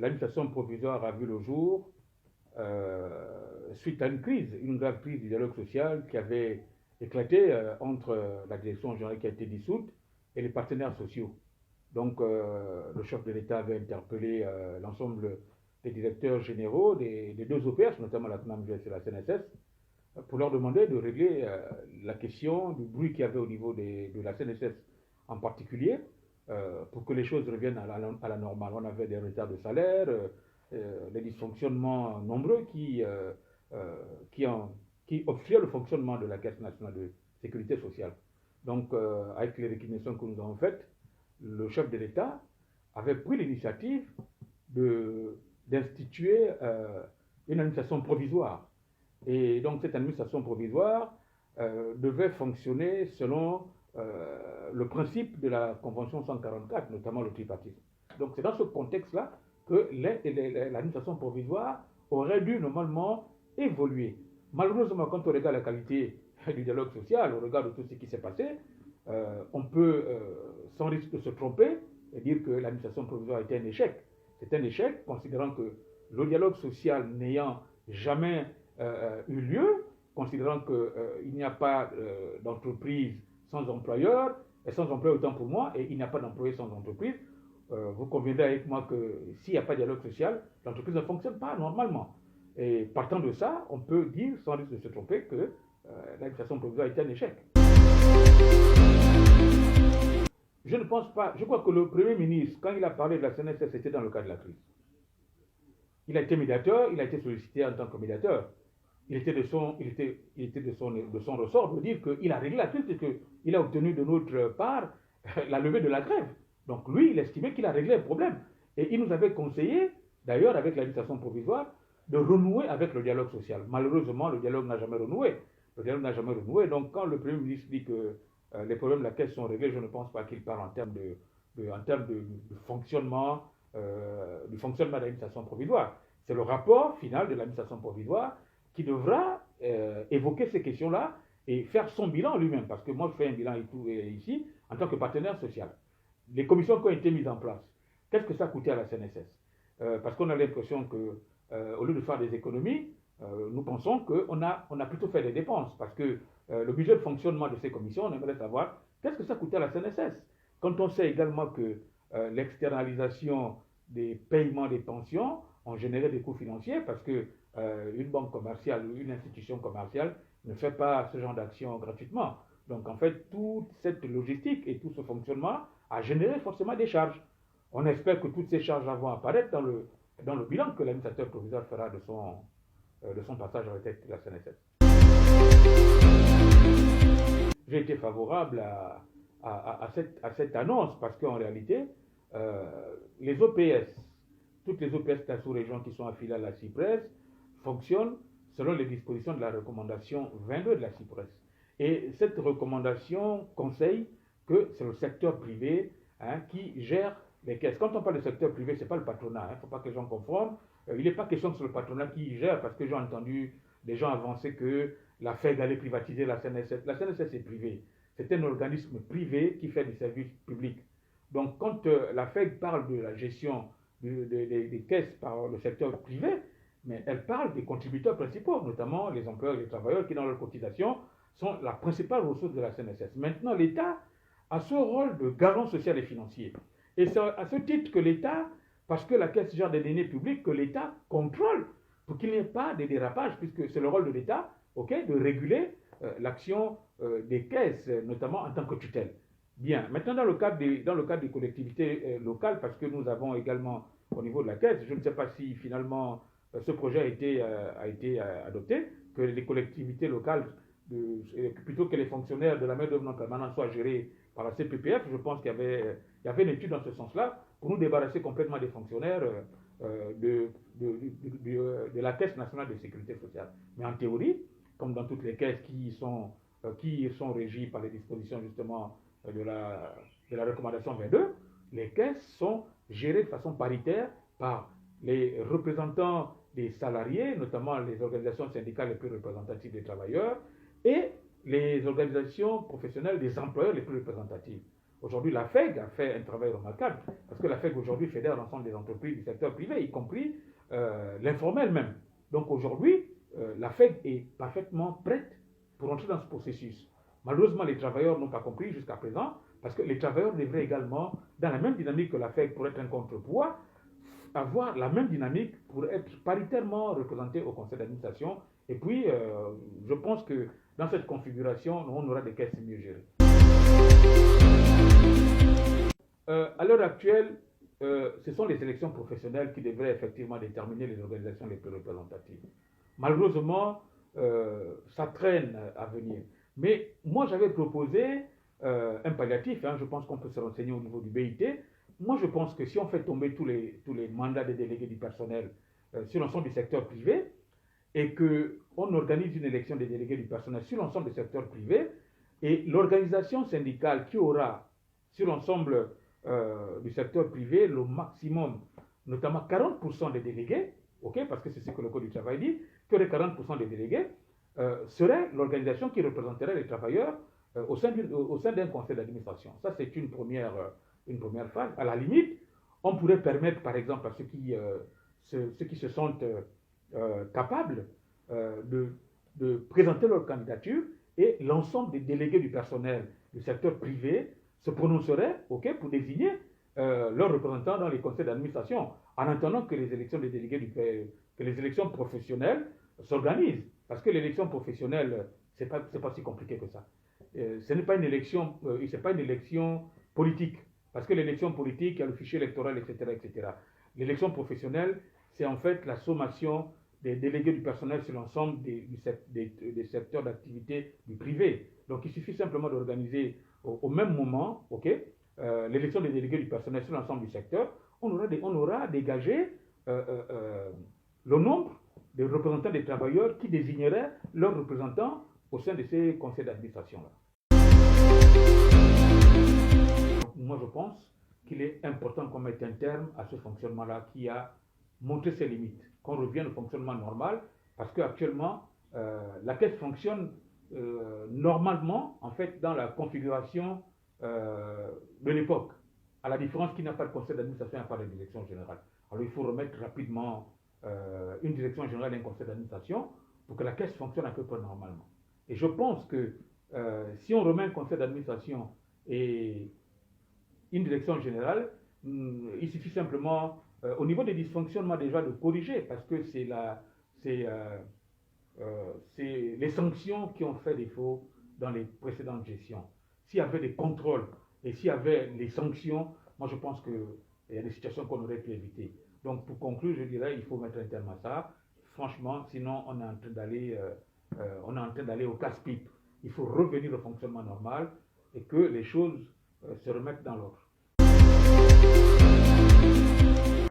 l'administration provisoire a vu le jour suite à une grave crise du dialogue social qui avait éclaté entre la direction générale qui a été dissoute et les partenaires sociaux. Donc, le chef de l'État avait interpellé l'ensemble des directeurs généraux des deux OPS, notamment la CNAMGS et la CNSS, pour leur demander de régler la question du bruit qu'il y avait au niveau de la CNSS en particulier, pour que les choses reviennent à la normale. On avait des retards de salaire, des dysfonctionnements nombreux qui obstruaient le fonctionnement de la Caisse nationale de sécurité sociale. Donc, avec les réquisitions que nous avons faites, le chef de l'État avait pris l'initiative d'instituer une administration provisoire. Et donc cette administration provisoire devait fonctionner selon le principe de la Convention 144, notamment le tripartisme. Donc c'est dans ce contexte-là que l'administration provisoire aurait dû normalement évoluer. Malheureusement, quand on regarde la qualité du dialogue social, au regard de tout ce qui s'est passé, on peut, sans risque de se tromper, dire que l'administration provisoire était un échec. C'est un échec, considérant que le dialogue social n'ayant jamais eu lieu, considérant qu'il n'y a pas d'entreprise sans employeur, et sans employeur autant pour moi, et il n'y a pas d'employé sans entreprise, vous conviendrez avec moi que s'il n'y a pas de dialogue social, l'entreprise ne fonctionne pas normalement. Et partant de ça, on peut dire, sans risque de se tromper, que l'administration provisoire était un échec. Je ne pense pas, je crois que le Premier ministre, quand il a parlé de la CNSS, c'était dans le cadre de la crise. Il a été médiateur, il a été sollicité en tant que médiateur. Il était de son ressort de dire qu'il a réglé la crise et qu'il a obtenu de notre part la levée de la grève. Donc lui, il estimait qu'il a réglé le problème. Et il nous avait conseillé, d'ailleurs avec l'administration provisoire, de renouer avec le dialogue social. Malheureusement, le dialogue n'a jamais renoué. Donc quand le Premier ministre dit que les problèmes de la Caisse sont réglés, je ne pense pas qu'il parle en termes de fonctionnement, du fonctionnement de l'administration provisoire. C'est le rapport final de l'administration provisoire qui devra évoquer ces questions-là et faire son bilan lui-même. Parce que moi, je fais un bilan ici en tant que partenaire social. Les commissions qui ont été mises en place, qu'est-ce que ça a coûté à la CNSS? Parce qu'on a l'impression qu'au lieu de faire des économies, nous pensons qu'on a plutôt fait des dépenses. Parce que le budget de fonctionnement de ces commissions, on aimerait savoir qu'est-ce que ça coûtait à la CNSS. Quand on sait également que l'externalisation des paiements des pensions ont généré des coûts financiers, parce que une banque commerciale ou une institution commerciale ne fait pas ce genre d'action gratuitement. Donc en fait, toute cette logistique et tout ce fonctionnement a généré forcément des charges. On espère que toutes ces charges vont apparaître dans le bilan que l'administrateur provisoire fera de son passage à la tête de la CNSS. J'ai été favorable à cette annonce parce qu'en réalité, les OPS, toutes les OPS de la sous-région qui sont affiliées à la CIPRES fonctionnent selon les dispositions de la recommandation 22 de la CIPRES. Et cette recommandation conseille que c'est le secteur privé qui gère les caisses. Quand on parle de secteur privé, ce n'est pas le patronat, il ne faut pas que les gens confondent. Il n'est pas question que c'est le patronat qui gère, parce que j'ai entendu des gens avancer que la FEG allait privatiser la CNSS. La CNSS est privée. C'est un organisme privé qui fait des services publics. Donc quand la FEG parle de la gestion des caisses par le secteur privé, mais elle parle des contributeurs principaux, notamment les employeurs et les travailleurs qui, dans leur cotisation, sont la principale ressource de la CNSS. Maintenant, l'État a ce rôle de garant social et financier. Et c'est à ce titre que l'État, parce que la Caisse gère des données publiques, que l'État contrôle pour qu'il n'y ait pas de dérapage, puisque c'est le rôle de l'État de réguler l'action des caisses, notamment en tant que tutelle. Bien, maintenant dans le cadre des collectivités locales, parce que nous avons également au niveau de la Caisse, je ne sais pas si finalement ce projet a été adopté, que les collectivités locales, plutôt que les fonctionnaires de la main-d'œuvre non permanente soient gérés par la CPPF, je pense qu'il y avait une étude dans ce sens-là, pour nous débarrasser complètement des fonctionnaires de la Caisse nationale de sécurité sociale. Mais en théorie, comme dans toutes les caisses qui sont régies par les dispositions justement de la recommandation 22, les caisses sont gérées de façon paritaire par les représentants des salariés, notamment les organisations syndicales les plus représentatives des travailleurs, et les organisations professionnelles des employeurs les plus représentatives. Aujourd'hui, la FEG a fait un travail remarquable, parce que la FEG aujourd'hui fédère l'ensemble des entreprises du secteur privé, y compris l'informel même. Donc aujourd'hui, la FEG est parfaitement prête pour entrer dans ce processus. Malheureusement, les travailleurs n'ont pas compris jusqu'à présent, parce que les travailleurs devraient également, dans la même dynamique que la FEG pour être un contrepoids, avoir la même dynamique pour être paritairement représentés au conseil d'administration. Et puis, je pense que dans cette configuration, on aura des caisses mieux gérées. À l'heure actuelle, ce sont les élections professionnelles qui devraient effectivement déterminer les organisations les plus représentatives. Malheureusement, ça traîne à venir. Mais moi, j'avais proposé un palliatif. Je pense qu'on peut se renseigner au niveau du BIT. Moi, je pense que si on fait tomber tous les mandats des délégués du personnel sur l'ensemble du secteur privé et qu'on organise une élection des délégués du personnel sur l'ensemble du secteur privé, et l'organisation syndicale qui aura sur l'ensemble du secteur privé le maximum, notamment 40% des délégués, parce que c'est ce que le Code du travail dit, que les 40% des délégués serait l'organisation qui représenterait les travailleurs au sein d'un conseil d'administration. Ça, c'est une première phase. À la limite, on pourrait permettre, par exemple, à ceux qui se sentent capables de présenter leur candidature, et l'ensemble des délégués du personnel du secteur privé se prononceraient pour désigner leurs représentants dans les conseils d'administration, en attendant que les élections des délégués que les élections professionnelles s'organisent. Parce que l'élection professionnelle, c'est pas si compliqué que ça. Ce n'est pas une élection, c'est pas une élection politique. Parce que l'élection politique, il y a le fichier électoral, etc., etc. L'élection professionnelle, c'est en fait la sommation des délégués du personnel sur l'ensemble des secteurs d'activité du privé. Donc, il suffit simplement d'organiser au même moment, l'élection des délégués du personnel sur l'ensemble du secteur. On aura dégagé le nombre de représentants des travailleurs qui désigneraient leurs représentants au sein de ces conseils d'administration-là. Moi, je pense qu'il est important qu'on mette un terme à ce fonctionnement-là qui a montré ses limites, qu'on revienne au fonctionnement normal, parce qu'actuellement, la caisse fonctionne normalement, en fait, dans la configuration de l'époque, à la différence qu'il n'y a pas de conseil d'administration, il n'y a pas de direction générale. Alors, il faut remettre rapidement une direction générale et un conseil d'administration pour que la caisse fonctionne à peu près normalement. Et je pense que si on remet un conseil d'administration et une direction générale, il suffit simplement, au niveau des dysfonctionnements déjà, de corriger, parce que c'est les sanctions qui ont fait défaut dans les précédentes gestions. S'il y avait des contrôles et s'il y avait les sanctions, moi je pense qu'il y a des situations qu'on aurait pu éviter. Donc pour conclure, je dirais qu'il faut mettre un terme à ça. Franchement, sinon on est en train d'aller au casse-pipe. Il faut revenir au fonctionnement normal et que les choses se remettent dans l'ordre.